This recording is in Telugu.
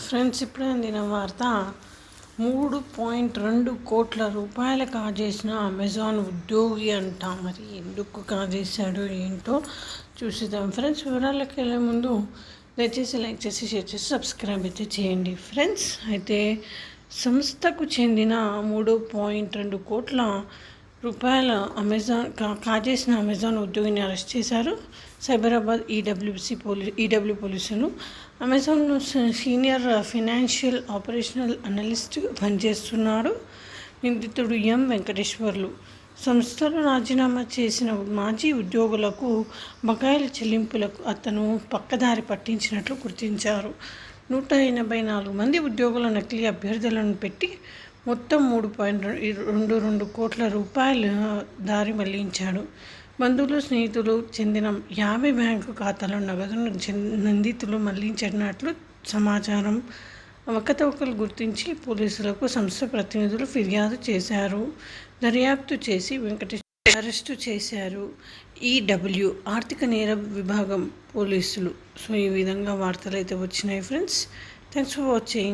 ఫ్రెండ్స్, ఇప్పుడే అందిన వార్త. 3.2 కోట్ల రూపాయలు కాజేసిన అమెజాన్ ఉద్యోగి అంట. మరి ఎందుకు కాజేశాడో ఏంటో చూసిద్దాం ఫ్రెండ్స్. వివరాలకు వెళ్ళే ముందు దయచేసి లైక్ చేసి షేర్ చేసి సబ్స్క్రైబ్ అయితే చేయండి ఫ్రెండ్స్. అయితే సంస్థకు చెందిన 3.2 కోట్ల రూపాయల కాజేసిన అమెజాన్ ఉద్యోగిని అరెస్ట్ చేశారు సైబరాబాద్ ఈడబ్ల్యూ పోలీసులు. అమెజాన్లో సీనియర్ ఫైనాన్షియల్ ఆపరేషనల్ అనలిస్ట్గా పనిచేస్తున్నాడు నిందితుడు ఎం వెంకటేశ్వర్లు. సంస్థలో రాజీనామా చేసిన మాజీ ఉద్యోగులకు బకాయిల చెల్లింపులకు అతను పక్కదారి పట్టించినట్లు గుర్తించారు. 184 మంది ఉద్యోగుల నకిలీ అభ్యర్థులను పెట్టి మొత్తం 3.22 కోట్ల రూపాయలు దారి మళ్లించాడు. బంధువులు, స్నేహితులు చెందిన 50 బ్యాంకు ఖాతాల నగదును నిందితులు మళ్లించినట్లు సమాచారం. అవకతవకలు గుర్తించి పోలీసులకు సంస్థ ప్రతినిధులు ఫిర్యాదు చేశారు. దర్యాప్తు చేసి వెంకటేశ్వర అరెస్టు చేశారు ఈడబ్ల్యూ ఆర్థిక నేర విభాగం పోలీసులు. సో ఈ విధంగా వార్తలు అయితే వచ్చినాయి ఫ్రెండ్స్. Thanks for watching.